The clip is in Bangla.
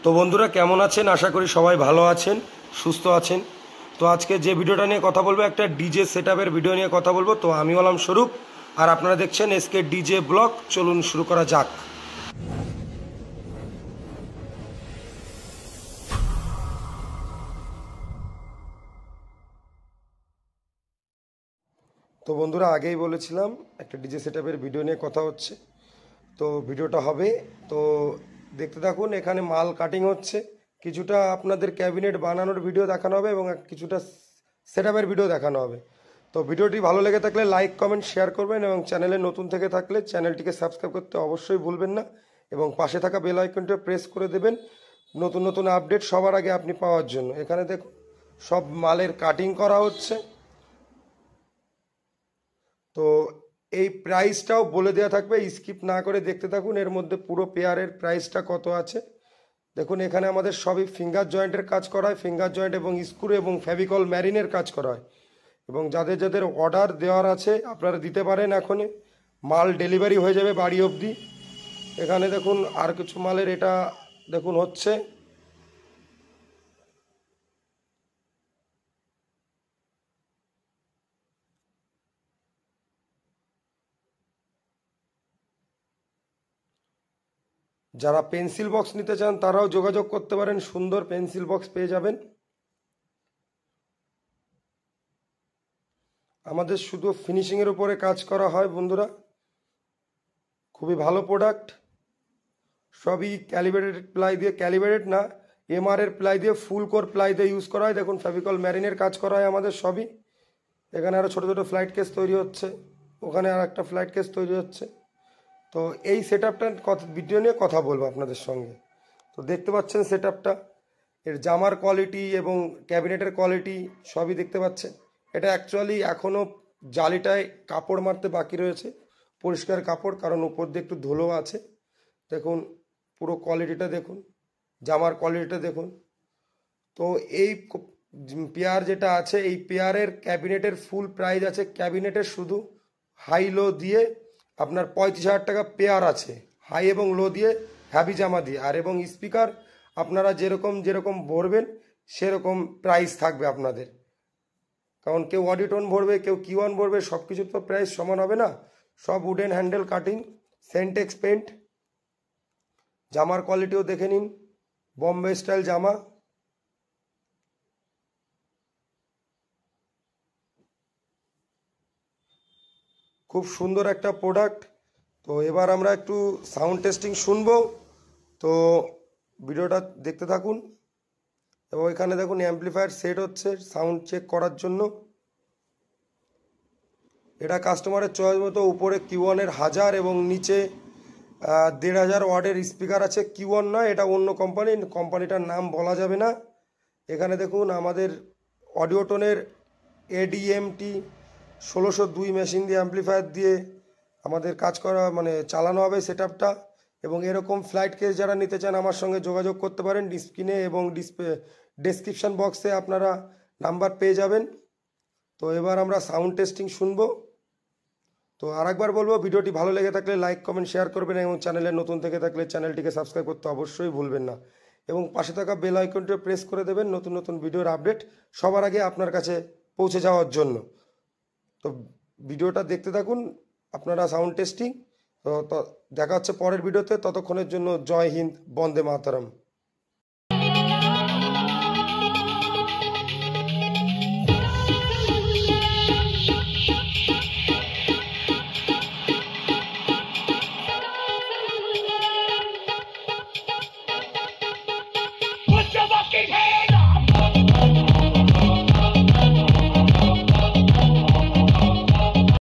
তো বন্ধুরা কেমন আছেন? আশা করি সবাই ভালো আছেন, সুস্থ আছেন। তো আজকে যে ভিডিওটা নিয়ে কথা বলবো একটা ডিজে সেটআপের ভিডিও নিয়ে কথা বলবো। তো আমি হলাম স্বরূপ আর আপনারা দেখছেন এসকে ডিজে ব্লগ। চলুন শুরু করা যাক। তো বন্ধুরা আগেই বলেছিলাম একটা ডিজে সেটআপের ভিডিও নিয়ে কথা হচ্ছে। তো ভিডিওটা হবে, তো দেখতে থাকুন। এখানে মাল কাটিং হচ্ছে, কিছুটা আপনাদের ক্যাবিনেট বানানোর ভিডিও দেখানো হবে এবং কিছুটা সেটআপের ভিডিও দেখানো হবে। তো ভিডিওটি ভালো লেগে থাকলে লাইক কমেন্ট শেয়ার করবেন এবং চ্যানেলে নতুন থেকে থাকলে চ্যানেলটিকে সাবস্ক্রাইব করতে অবশ্যই ভুলবেন না এবং পাশে থাকা বেল আইকনটা প্রেস করে দেবেন নতুন নতুন আপডেট সবার আগে আপনি পাওয়ার জন্য। এখানে দেখুন সব মালের কাটিং করা হচ্ছে। তো এই প্রাইসটাও বলে দেওয়া থাকবে, স্কিপ না করে দেখতে থাকুন। এর মধ্যে পুরো পেয়ারের প্রাইসটা কত আছে দেখুন। এখানে আমাদের সবই ফিঙ্গার জয়েন্টের কাজ করা হয়, ফিঙ্গার জয়েন্ট এবং স্ক্রু এবং ফেভিকল ম্যারিনের কাজ করা হয়। এবং যাদের যাদের অর্ডার দেওয়ার আছে আপনারা দিতে পারেন, এখনই মাল ডেলিভারি হয়ে যাবে বাড়ি অবধি। এখানে দেখুন আর কিছু মালের এটা দেখুন হচ্ছে। যারা পেন্সিল বক্স নিতে চান তারাও যোগাযোগ করতে পারেন, সুন্দর পেন্সিল বক্স পেয়ে যাবেন। আমাদের শুধু ফিনিশিংয়ের উপরে কাজ করা হয় বন্ধুরা, খুবই ভালো প্রোডাক্ট। সবই ক্যালিব্রেটেড প্লাই দিয়ে, ক্যালিব্রেটেড না এমআর প্লাই দিয়ে, ফুল কোর প্লাই দিয়ে ইউজ করা হয়। দেখুন ফেভিকল ম্যারিনের কাজ করা হয় আমাদের সবই। এখানে আরও ছোটো ছোটো ফ্লাইট কেস তৈরি হচ্ছে, ওখানে আর একটা ফ্লাইট কেস তৈরি হচ্ছে। তো এই সেট আপটার ভিডিও নিয়ে কথা বলবো আপনাদের সঙ্গে। তো দেখতে পাচ্ছেন সেট আপটা, এর জামার কোয়ালিটি এবং ক্যাবিনেটের কোয়ালিটি সবই দেখতে পাচ্ছেন। এটা অ্যাকচুয়ালি এখনও জালিটায় কাপড় মারতে বাকি রয়েছে, পরিষ্কার কাপড়, কারণ উপর দিয়ে একটু ধুলো আছে। দেখুন পুরো কোয়ালিটিটা দেখুন, জামার কোয়ালিটিটা দেখুন। তো এই পেয়ার যেটা আছে, এই পেয়ারের ক্যাবিনেটের ফুল প্রাইস আছে, ক্যাবিনেটের শুধু হাই লো দিয়ে আপনার 35,000 টাকা পেয়ার আছে, হাই এবং লো দিয়ে, হ্যাভি জামা দিয়ে। আর এবং স্পিকার আপনারা যেরকম যেরকম ভরবেন সেরকম প্রাইস থাকবে আপনাদের, কারণ কেউ অডিটোন ভরবে, কেউ কিওয়ান ভরবে, সব কিছুর তো প্রাইস সমান হবে না। সব উডেন হ্যান্ডেল কাটিং, সেন্টেক্স পেন্ট। জামার কোয়ালিটিও দেখে নিন, বম্বে স্টাইল জামা। খুব সুন্দর একটা প্রোডাক্ট। তো এবার আমরা একটু সাউন্ড টেস্টিং শুনবো, তো ভিডিওটা দেখতে থাকুন। এবং এখানে দেখুন অ্যাম্পলিফায়ার সেট হচ্ছে সাউন্ড চেক করার জন্য। এটা কাস্টমারের চয়েস মতো, উপরে কিউয়ানের 1000 এবং নিচে 1500 ওয়াটের স্পিকার আছে। কিউয়ান নয়, এটা অন্য কোম্পানি, কোম্পানিটার নাম বলা যাবে না। এখানে দেখুন আমাদের অডিওটোনের এডিএমটি 1602 মেশিন দিয়ে, অ্যাম্পলিফায়ার দিয়ে আমাদের কাজ করা, মানে চালানো হবে সেট আপটা। এবং এরকম ফ্লাইট কেস যারা নিতে চান আমার সঙ্গে যোগাযোগ করতে পারেন, স্ক্রিনে এবং ডেসক্রিপশান বক্সে আপনারা নাম্বার পেয়ে যাবেন। তো এবার আমরা সাউন্ড টেস্টিং শুনবো। তো আরেকবার বলবো, ভিডিওটি ভালো লেগে থাকলে লাইক কমেন্ট শেয়ার করবেন এবং চ্যানেলে নতুন থেকে থাকলে চ্যানেলটিকে সাবস্ক্রাইব করতে অবশ্যই ভুলবেন না এবং পাশে থাকা বেল আইকনটা প্রেস করে দেবেন নতুন নতুন ভিডিওর আপডেট সবার আগে আপনার কাছে পৌঁছে যাওয়ার জন্য। তো ভিডিওটা দেখতে থাকুন আপনারা, সাউন্ড টেস্টিং। তো দেখা হচ্ছে পরের ভিডিওতে, ততক্ষণের জন্য জয় হিন্দ, বন্দে মাতরম।